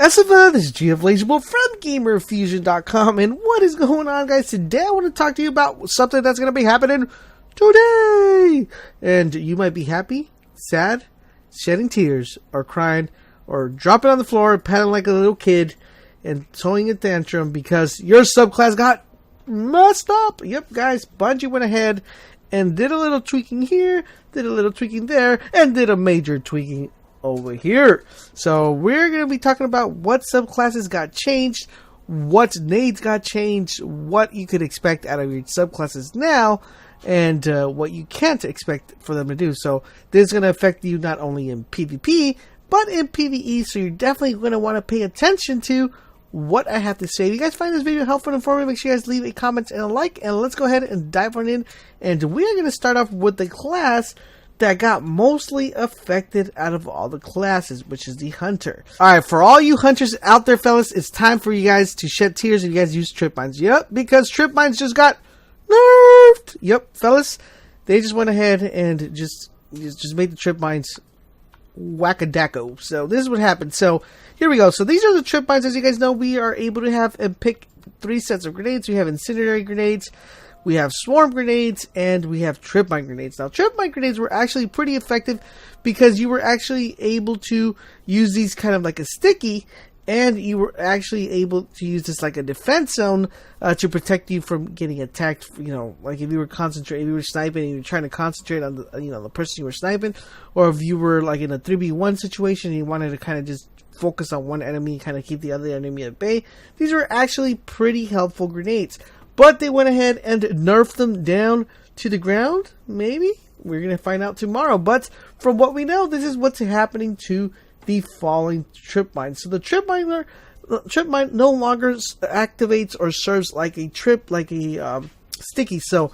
This is GF LaserBolt from GamerFusion.com, and what is going on, guys? Today I want to talk to you about something that's going to be happening today. And you might be happy, sad, shedding tears, or crying, or dropping on the floor, patting like a little kid, and throwing a tantrum because your subclass got messed up. Yep, guys, Bungie went ahead and did a little tweaking here, did a little tweaking there, and did a major tweaking over here. So we're going to be talking about what subclasses got changed, what nades got changed, what you could expect out of your subclasses now, and what you can't expect for them to do. So this is going to affect you not only in PvP, but in PvE, so you're definitely going to want to pay attention to what I have to say. If you guys find this video helpful and informative, make sure you guys leave a comment and a like, and let's go ahead and dive on in. And we're going to start off with the class that got mostly affected out of all the classes, which is the Hunter. Alright, for all you Hunters out there, fellas, it's time for you guys to shed tears if you guys use trip mines. Yep, because trip mines just got nerfed. Yep, fellas, they just went ahead and just made the trip mines whack-a-dacko. So this is what happened. So here we go. So these are the trip mines. As you guys know, we are able to have and pick 3 sets of grenades. We have incendiary grenades, we have swarm grenades, and we have trip mine grenades. Now, trip mine grenades were actually pretty effective because you were actually able to use these kind of like a sticky, and you were actually able to use this like a defense zone to protect you from getting attacked. You know, like if you were concentrating, if you were sniping and you were trying to concentrate on the, the person you were sniping, or if you were like in a 3v1 situation and you wanted to kind of just focus on one enemy, kind of keep the other enemy at bay. These were actually pretty helpful grenades. But they went ahead and nerfed them down to the ground, maybe? We're going to find out tomorrow. But from what we know, this is what's happening to the falling trip mine. So the trip mine no longer activates or serves like a sticky. So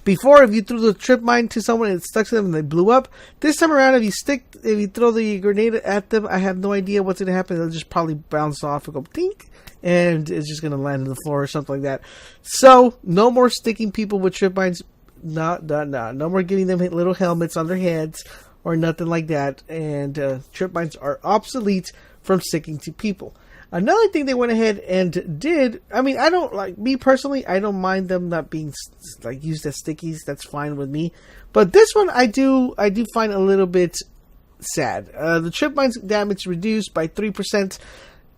before, if you threw the trip mine to someone and it stuck to them and they blew up, this time around, if you throw the grenade at them, I have no idea what's going to happen. They'll just probably bounce off and go dink, and it's just going to land on the floor or something like that. So no more sticking people with trip mines. No more giving them little helmets on their heads or nothing like that. And trip mines are obsolete from sticking to people. Another thing they went ahead and did, I mean, I don't, like, me personally, I don't mind them not being like used as stickies. That's fine with me. But this one I do find a little bit sad. The trip mines damage reduced by 3%.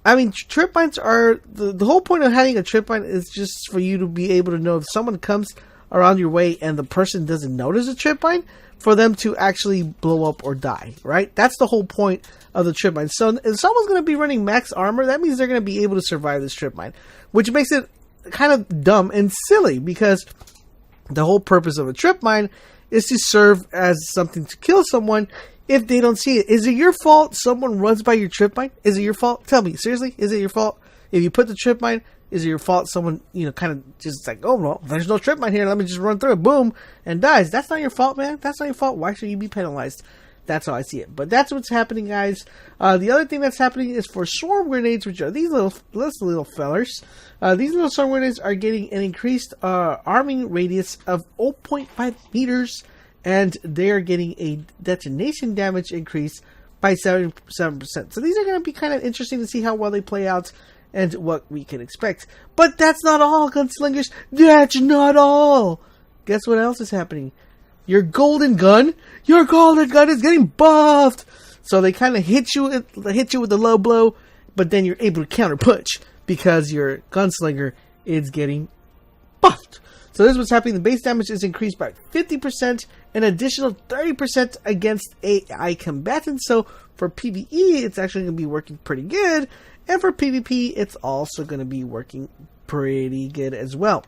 I mean, trip mines are, the whole point of having a trip mine is just for you to be able to know if someone comes around your way and the person doesn't notice a trip mine, for them to actually blow up or die, right? That's the whole point of the trip mine. So if someone's going to be running max armor, that means they're going to be able to survive this trip mine, which makes it kind of dumb and silly, because the whole purpose of a trip mine is to serve as something to kill someone if they don't see it. Is it your fault someone runs by your trip mine? Is it your fault? Tell me, seriously, is it your fault? If you put the trip mine, is it your fault someone, kind of just like, oh, well, there's no trip mine here, let me just run through it, boom, and dies? That's not your fault, man. That's not your fault. Why should you be penalized? That's how I see it. But that's what's happening, guys. The other thing that's happening is for swarm grenades, which are these little fellers. These little swarm grenades are getting an increased arming radius of 0.5 meters, and they are getting a detonation damage increase by 7%. So these are going to be kind of interesting to see how well they play out and what we can expect. But that's not all, gunslingers. That's not all. Guess what else is happening? Your golden gun is getting buffed. So they kind of hit you with the low blow, but then you're able to counter punch because your gunslinger is getting buffed. So this is what's happening. The base damage is increased by 50%, an additional 30% against AI combatants. So for PvE, it's actually going to be working pretty good. And for PvP, it's also going to be working pretty good as well.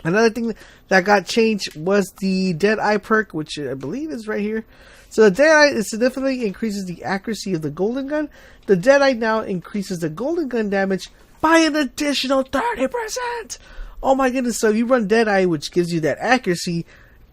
Another thing that got changed was the Deadeye perk, which I believe is right here. So the Deadeye significantly increases the accuracy of the golden gun. The Deadeye now increases the golden gun damage by an additional 30%. Oh my goodness, so if you run Deadeye, which gives you that accuracy,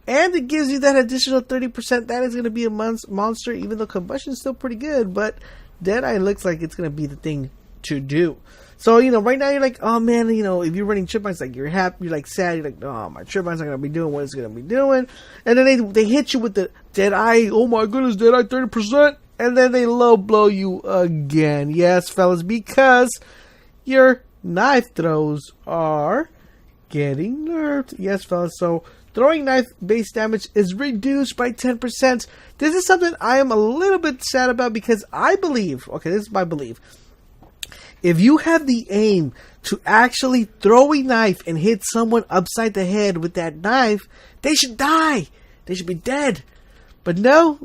and it gives you that additional 30%, that is going to be a monster, even though combustion is still pretty good, but Deadeye looks like it's going to be the thing to do. So, right now you're like, oh man, if you're running trip mines, like you're happy, you're like sad, you're like, oh, my trip mine's not going to be doing what it's going to be doing. And then they hit you with the Deadeye, oh my goodness, Deadeye 30%. and then they low blow you again. Yes, fellas, because your knife throws are getting nerfed. Yes, fellas, so throwing knife base damage is reduced by 10%. This is something I am a little bit sad about because I believe, okay, this is my belief, if you have the aim to actually throw a knife and hit someone upside the head with that knife, they should die. They should be dead. But no.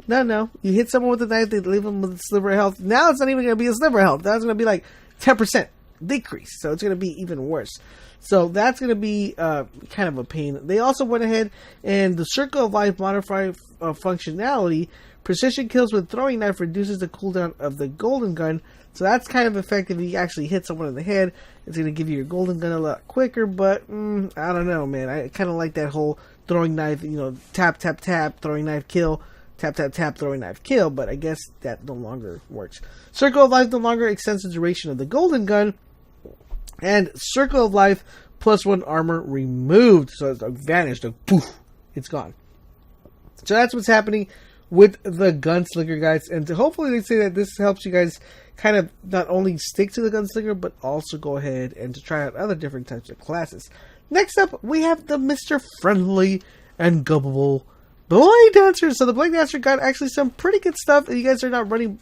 You hit someone with a knife, they leave them with a sliver of health. Now it's not even going to be a sliver of health. That's going to be like 10% decrease. So it's going to be even worse. So that's going to be kind of a pain. They also went ahead and the Circle of Life modifier functionality. Precision kills with throwing knife reduces the cooldown of the golden gun. So that's kind of effective. If you actually hit someone in the head, it's going to give you your golden gun a lot quicker. But I don't know, man. I kind of like that whole throwing knife, tap, tap, tap, throwing knife, kill, tap, tap, tap, throwing knife, kill. But I guess that no longer works. Circle of Life no longer extends the duration of the golden gun. And Circle of Life +1 armor removed. So it's vanished. Poof, it's gone. So that's what's happening with the Gunslinger, guys. And hopefully they say that this helps you guys kind of not only stick to the Gunslinger, but also go ahead and to try out other different types of classes. Next up, we have the Mr. Friendly and Gullible Blade Dancer. So the Blade Dancer got actually some pretty good stuff. If you guys are not running,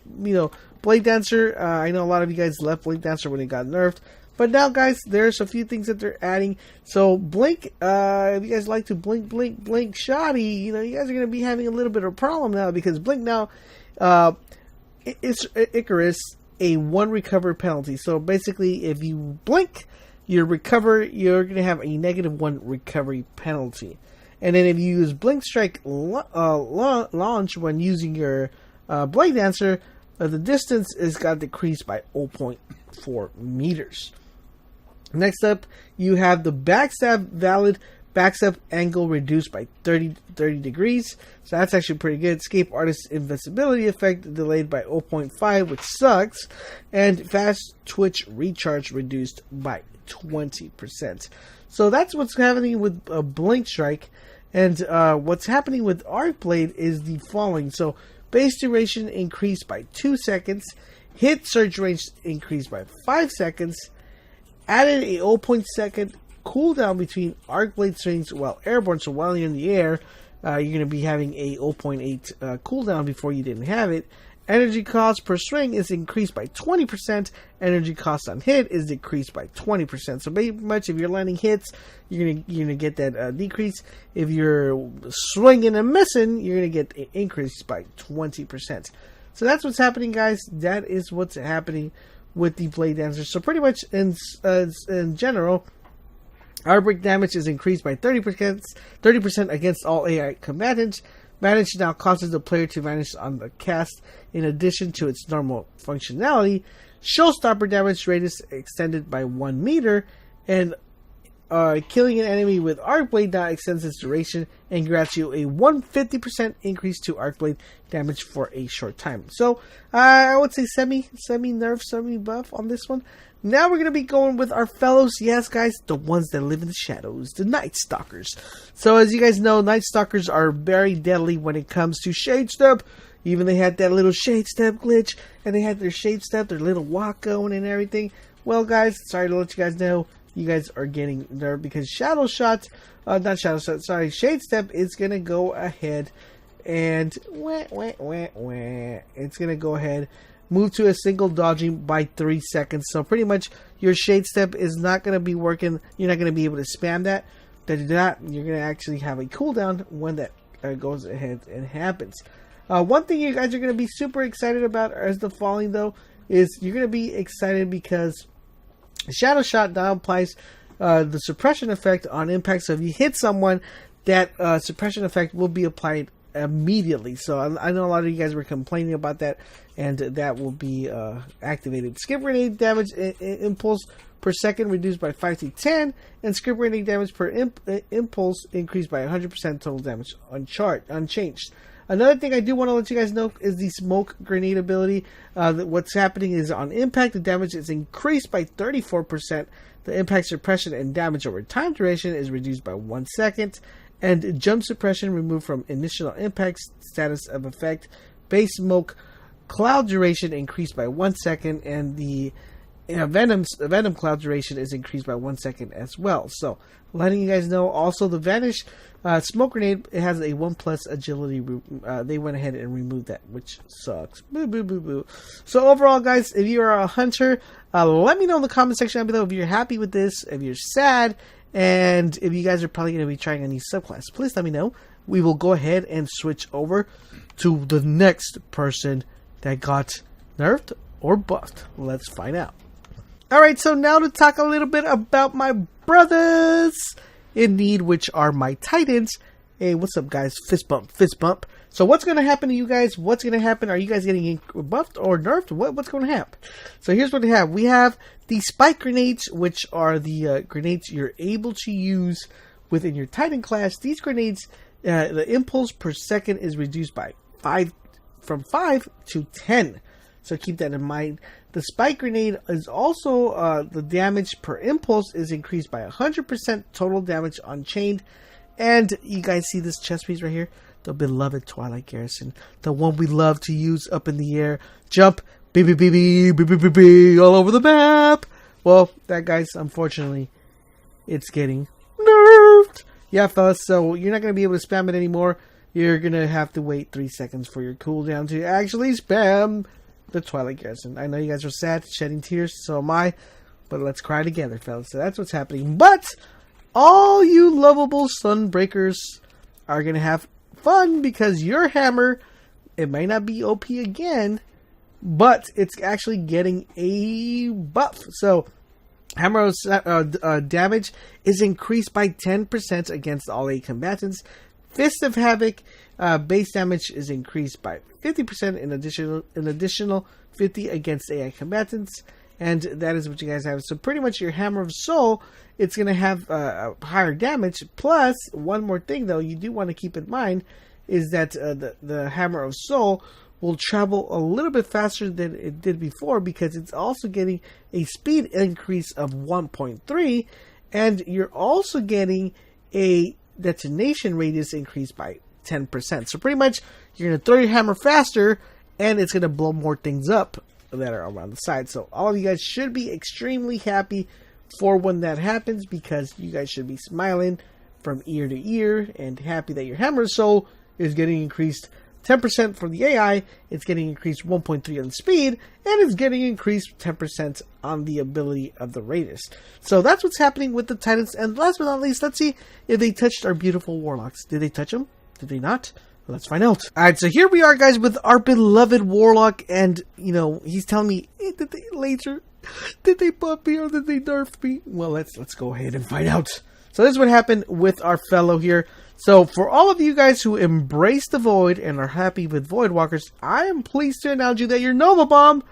Blade Dancer, I know a lot of you guys left Blade Dancer when it got nerfed. But now, guys, there's a few things that they're adding. So, Blink, if you guys like to blink shoddy, you guys are going to be having a little bit of a problem now. Because Blink now, it's Icarus, a 1 recover penalty. So, basically, if you blink, you're going to have a -1 recovery penalty. And then if you use Blink Strike launch when using your Blade Dancer, the distance is got decreased by 0.4 meters. Next up, you have the Backstab Valid Backstab Angle reduced by 30 degrees. So that's actually pretty good. Escape Artist Invincibility Effect delayed by 0.5, which sucks. And Fast Twitch Recharge reduced by 20%. So that's what's happening with Blink Strike. And what's happening with Arc Blade is the following. So base duration increased by 2 seconds. Hit surge range increased by 5 seconds. Added a 0.2 cooldown between Arc Blade swings while airborne. So while you're in the air, you're going to be having a 0.8 cooldown before you didn't have it. Energy cost per swing is increased by 20%. Energy cost on hit is decreased by 20%. So pretty much if you're landing hits, you're gonna get that decrease. If you're swinging and missing, you're gonna get an increase by 20%. So that's what's happening, guys. That is what's happening with the Blade Dancer. So pretty much in general, Outbreak damage is increased by 30% against all AI combatants. Vanish now causes the player to vanish on the cast in addition to its normal functionality. Showstopper damage radius extended by 1 meter, and killing an enemy with Arc Blade now extends its duration and grants you a 150% increase to Arc Blade damage for a short time. So I would say semi-nerf, semi-buff on this one. Now we're going to be going with our fellows, yes guys, the ones that live in the shadows, the Night Stalkers. So as you guys know, Night Stalkers are very deadly when it comes to Shade Step. Even they had that little Shade Step glitch, and they had their Shade Step, their little walk going and everything. Well guys, sorry to let you guys know, you guys are getting nerfed because Shade Step is going to go ahead and it's going to go ahead move to a single dodging by 3 seconds. So pretty much your Shade Step is not going to be working. You're not going to be able to spam that. You're going to actually have a cooldown when that goes ahead and happens. One thing you guys are going to be super excited about as the following though is you're going to be excited because Shadow Shot now applies the suppression effect on impact. So if you hit someone, that suppression effect will be applied immediately. So I know a lot of you guys were complaining about that, and that will be activated. Skip grenade damage impulse per second reduced by 5 to 10, and skip grenade damage per impulse increased by 100% total damage unchanged. Another thing I do want to let you guys know is the smoke grenade ability. What's happening is on impact, the damage is increased by 34%. The impact suppression and damage over time duration is reduced by 1 second. And jump suppression removed from initial impact status of effect. Base smoke cloud duration increased by 1 second, and the Venom cloud duration is increased by 1 second as well. So, letting you guys know. Also, the Vanish smoke grenade, it has a 1+ agility. They went ahead and removed that, which sucks. Boo, boo, boo, boo. So, overall, guys, if you are a hunter, let me know in the comment section down below if you're happy with this, if you're sad, and if you guys are probably going to be trying a new subclass. Please let me know. We will go ahead and switch over to the next person that got nerfed or buffed. Let's find out. Alright, so now to talk a little bit about my brothers in need, which are my Titans. Hey, what's up, guys? Fist bump, fist bump. So what's going to happen to you guys? What's going to happen? Are you guys getting buffed or nerfed? What's going to happen? So here's what we have. We have the spike grenades, which are the grenades you're able to use within your Titan class. These grenades, the impulse per second is reduced by 5 to 10. So keep that in mind. The spike grenade is also, the damage per impulse is increased by 100% total damage unchained. And you guys see this chest piece right here? The beloved Twilight Garrison. The one we love to use up in the air. Jump, all over the map. Well, that, guys, unfortunately, it's getting nerfed. Yeah, fellas, so you're not going to be able to spam it anymore. You're going to have to wait 3 seconds for your cooldown to actually spam the Twilight Garrison. I know you guys are sad, shedding tears, so am I. But let's cry together, fellas. So that's what's happening. But all you lovable Sunbreakers are going to have fun because your hammer, it might not be OP again, but it's actually getting a buff. So hammer damage is increased by 10% against all A combatants. Fist of Havoc base damage is increased by 50%, an additional 50 against AI combatants, and that is what you guys have. So pretty much your Hammer of Soul, it's going to have higher damage. Plus, one more thing though, you do want to keep in mind is that the Hammer of Soul will travel a little bit faster than it did before because it's also getting a speed increase of 1.3, and you're also getting a detonation radius increase by 10%. So pretty much you're going to throw your hammer faster and it's going to blow more things up that are around the side. So all of you guys should be extremely happy for when that happens because you guys should be smiling from ear to ear and happy that your hammer soul is getting increased 10% for the AI, it's getting increased 1.3 on speed, and it's getting increased 10% on the ability of the radius. So that's what's happening with the Titans. And last but not least, let's see if they touched our beautiful Warlocks. Did they touch them? Did they not? Well, let's find out. Alright, so here we are, guys, with our beloved Warlock, and, you know, he's telling me, hey, did they buff me or did they nerf me? Well, let's go ahead and find out. So this is what happened with our fellow here. So for all of you guys who embrace the Void and are happy with Void Walkers, I am pleased to announce you that your Nova Bomb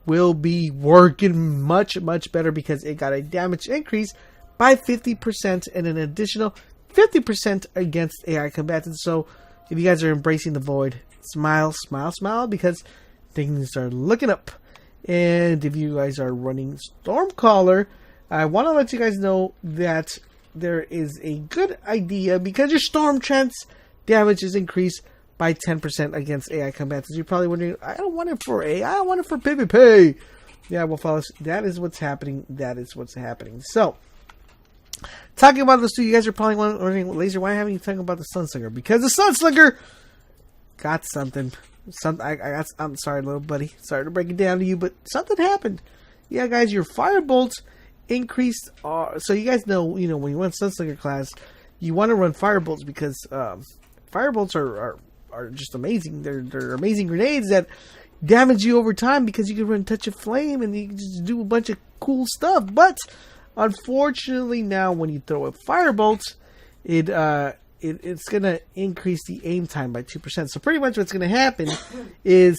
will be working much better because it got a damage increase by 50% and an additional 50% against AI combatants. So if you guys are embracing the Void, smile, smile, smile because things are looking up. And if you guys are running Stormcaller, I want to let you guys know that there is a good idea because your Storm Trance damage is increased by 10% against AI combatants. You're probably wondering, I don't want it for AI, I want it for PvP. Yeah, well, fellas, that is what's happening. That is what's happening. So, talking about this too, you guys are probably wondering, Laser, why haven't you talking about the Sunslinger? Because the Sunslinger got something. I'm sorry, little buddy. Sorry to break it down to you, but something happened. Yeah, guys, your Firebolts increased. So you guys know, when you run Sunslinger class, you want to run Firebolts because Firebolts are just amazing. They're amazing grenades that damage you over time because you can run Touch of Flame and you can just do a bunch of cool stuff. But unfortunately, now when you throw a Firebolt, it's gonna increase the aim time by 2%. So pretty much what's gonna happen is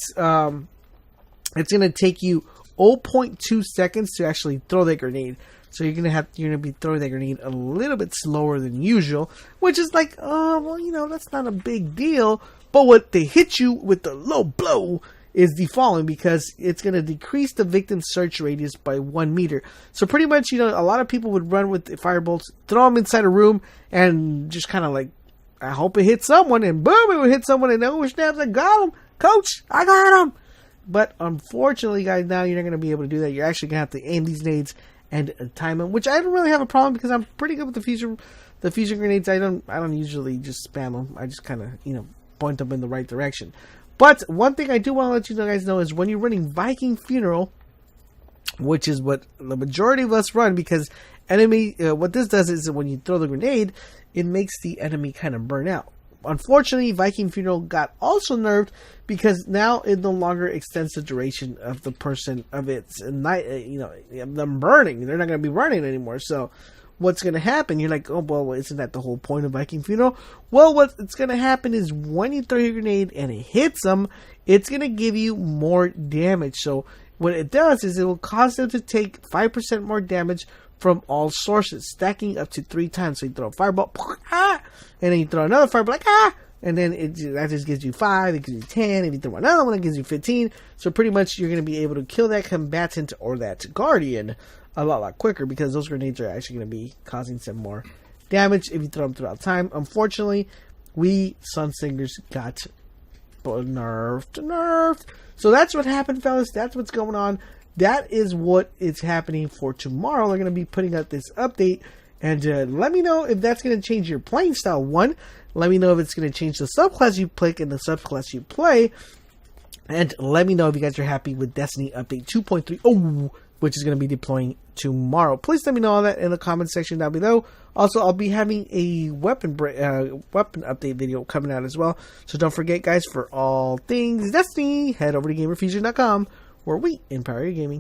it's gonna take you 0.2 seconds to actually throw that grenade. So you're gonna be throwing that grenade a little bit slower than usual, which is like, well, that's not a big deal. But what they hit you with the low blow is the following, because it's gonna decrease the victim's search radius by 1 meter. So pretty much, a lot of people would run with the Firebolts, throw them inside a room, and just kind of like, I hope it hits someone, and boom, it would hit someone, and oh snaps, I got him. Coach, I got him! But unfortunately, guys, now you're not going to be able to do that. You're actually going to have to aim these nades and time them, which I don't really have a problem because I'm pretty good with the fusion grenades. I don't usually just spam them. I just kind of, point them in the right direction. But one thing I do want to let you guys know is when you're running Viking Funeral, which is what the majority of us run, because enemy, what this does is when you throw the grenade, it makes the enemy kind of burn out. Unfortunately, Viking Funeral got also nerfed because now it no longer extends the duration of the person of its night. Them burning. They're not going to be running anymore. So, what's going to happen? You're like, oh well, isn't that the whole point of Viking Funeral? Well, what's going to happen is when you throw your grenade and it hits them, it's going to give you more damage. So, what it does is it will cause them to take 5% more damage from all sources, stacking up to 3 times. So you throw a fireball, and then you throw another fireball, and then that just gives you 5, it gives you 10, and you throw another one, it gives you 15. So pretty much you're going to be able to kill that combatant or that guardian a lot quicker, because those grenades are actually going to be causing some more damage if you throw them throughout time. Unfortunately, we Sunsingers got nerfed. So that's what happened, fellas. That's what's going on. That is what is happening for tomorrow. They're going to be putting out this update. And let me know if that's going to change your playing style. One, let me know if it's going to change the subclass you pick and the subclass you play. And let me know if you guys are happy with Destiny Update 2.3, which is going to be deploying tomorrow. Please let me know all that in the comment section down below. Also, I'll be having a weapon update video coming out as well. So don't forget, guys, for all things Destiny, head over to GamerFusion.com, where we empower your gaming.